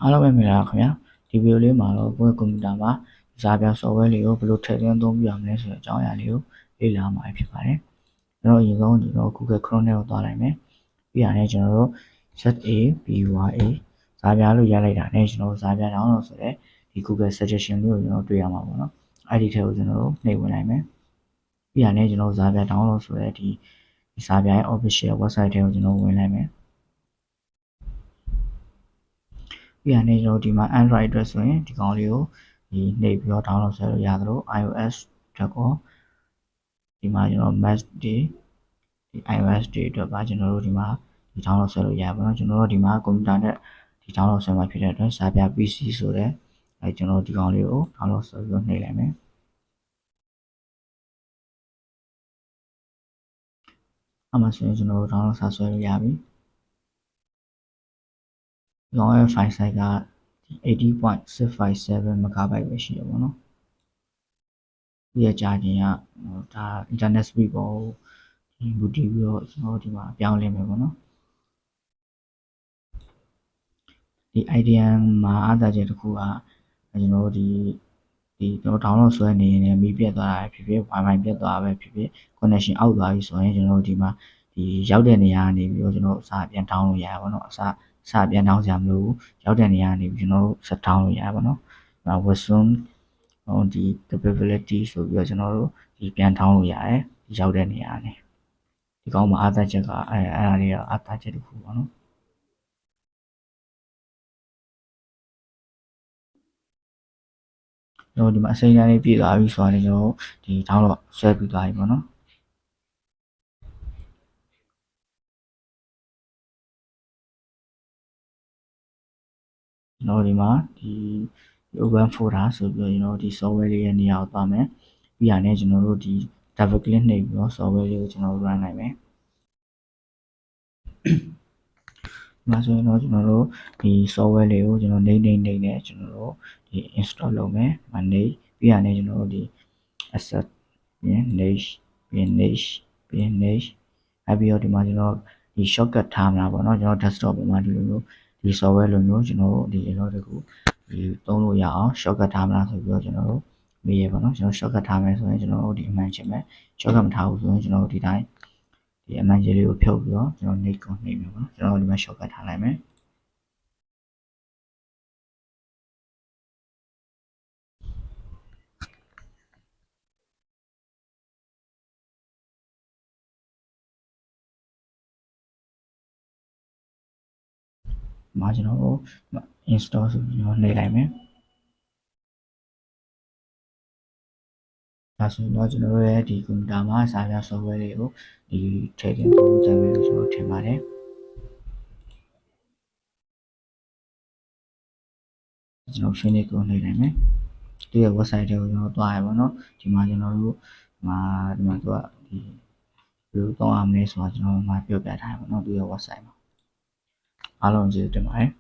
အားလုံးပဲမင်္ဂလာပါခင်ဗျာဒီဗီဒီယိုလေးမှာတော့ကိုယ့်ကွန်ပျူတာမှာစာပြ software လေးကိုဘယ်လိုထည့်သွင်းအသုံးပြုရမလဲဆိုတဲ့အကြောင်းအရာလေးကိုလေ့လာမှာဖြစ်ပါတယ်ကျွန်တော်အရင်ဆုံးကျွန်တော် Google Chrome ထဲကိုသွားလိုက်မယ်ပြီးရတယ်ကျွန်တော်တို့ ZAPYA စာပြလို့ရလိုက်တာနဲ့ကျွန်တော်စာပြ download ဆိုတဲ့ဒီ Google suggestion လေးကိုကျွန်တော်တွေ့ရမှာပေါ့နော်အဲ့ဒီထဲကိုကျွန်တော်တို့နှိပ်ဝင်လိုက်မယ်ပြီးရတယ်ကျွန်တော်စာပြ download ဆိုတဲ့ဒီစာပြရဲ့ official website ထဲကိုကျွန်တော်ဝင်လိုက်မယ်ပြီးရတယ်ကျွန်တော်ဒီမှာ Android အတွက်ဆိုရင်ဒီကောင်လေးကိုဒီနှိပ်ပြီးတော့ download ဆွဲလို့ရသလို iOS အတွက်ကိုဒီမှာကျွန်တော် Mac ဒီ iOS တွေအတွက်ပါကျွန်တော်တို့ဒီမှာဒီ download ဆွဲလို့ရပါတော့ကျွန်တော်တို့ဒီမှာကွန်ပျူတာနဲ့ဒီ download ဆွဲမှာဖြစ်တဲ့အတွက်စာပြ PC ဆိုတဲ့အဲကျွန်တော်ဒီကောင်လေးကို download ဆွဲပြီးတော့နှိပ်လိုက်မယ်အမှဆိုရင်ကျွန်တော်တို့ download စာဆွဲလို့ရပြီဒီကောင်ရဲ့ file size က 80.657 MB ပဲရှိရပါတော့ဒီရဲ့ကြာခြင်းကဒါ internet speed ပေါ်ဒီမူတည်ပြီးတော့ကျွန်တော်ဒီမှာပြောင်းလဲမယ်ပေါ့နော်ဒီ idea မှာအားသာချက်တစ်ခုကကျွန်တော်တို့ကျွန်တော် download ဆွဲနေရင်မီးပြတ်သွားတာဖြစ်ဖြစ် wifi ပြတ်သွားပဲဖြစ်ဖြစ် connection အောက်သွားပြီဆိုရင်ကျွန်တော်တို့ဒီမှာဒီရောက်တဲ့နေရာကနေပြီးတော့ကျွန်တော်အစပြန် down လို့ရပါတော့အစပြန် down စရာမလိုဘူးရောက်တဲ့နေရာကနေပြီးကျွန်တော်တို့ဆက် down လို့ရပါတော့Western ဒီ capability ဆိုပြီးတော့ကျွန်တော်တို့ဒီပြန် down လို့ရတယ်ရောက်တဲ့နေရာကနေဒီကောင်းမှာအားသာချက်ကအဲ့ဒါလေးကအားသာချက်တစ်ခုပေါ့နော်ကျွန်တော်ဒီမှာအစိမ်းတိုင်းလေးပြည့်သွားပြီဆိုတော့ကျွန်တော်ဒီ download ဆွဲပြီးသွားပြီပေါ့နော်ကျွန်တော်ဒီမှာဒီ open folder ဆိုပြီးတော့ကျွန်တော်ဒီ software လေးရဲ့နေရာကိုသွားမယ်ပြီးရတဲ့ကျွန်တော်တို့ဒီ double click နှိပ်ပြီးတော့ software လေးကိုကျွန်တော် run နိုင်မယ်ဒီမှာဆိုရင်တော့ကျွန်တော်တို့ဒီ software လေးကိုကျွန်တော်နှိပ်နဲ့ကျွန်တော်တို့ဒီ install လုပ်မယ်မနှိပ်ပြီးရတဲ့ကျွန်တော်တို့ဒီ accept ပြီး next ပြီး next ပြီး next အဲ့ပြီးတော့ဒီမှာကျွန်တော်ဒီ shortcut ထားမှာပေါ့နော်ကျွန်တော် desktop ပေါ်မှာဒီလိုမျိုးဒီ software လိုမျိုးကျွန်တော်တို့ဒီ error တွေကိုဒီသုံးလို့ရအောင် shortcut ထားမလားဆိုပြီးတော့ကျွန်တော်တို့မေးရပါတော့ကျွန်တော် shortcut ထားမယ်ဆိုရင်ကျွန်တော်တို့ဒီအမှန်ချင်းပဲ shortcut မထားဘူးဆိုရင်ကျွန်တော်တို့ဒီတိုင်းဒီအမှန်ချင်းလေးကိုဖြုတ်ပြီးတော့ကျွန်တော် next ကိုနှိပ်မယ်ပေါ့နော်ကျွန်တော်ဒီမှာ shortcut ထားလိုက်မယ်မှာကျွန်တော်တို့ install ဆိုပြီးတော့နှိပ်လိုက်မယ်ဒါဆိုတော့ကျွန်တော်တို့ရဲ့ဒီကွန်ပျူတာမှာစာပြ software တွေကိုဒီထည့်သွင်းသုံးကြမယ်လို့ကျွန်တော်ထင်ပါတယ်ကျွန်တော် finish ကိုနှိပ်လိုက်မယ်သူရဲ့ website တွေကိုကျွန်တော်သွားရပါတော့ဒီမှာကျွန်တော်တို့ဒီမှာသူကဒီဘယ်လိုသုံးရမလဲဆိုတာကျွန်တော်မှာပြောပြထားပါတော့သူရဲ့ website မှာအားလုံးကျေးဇူးတင်ပါတယ်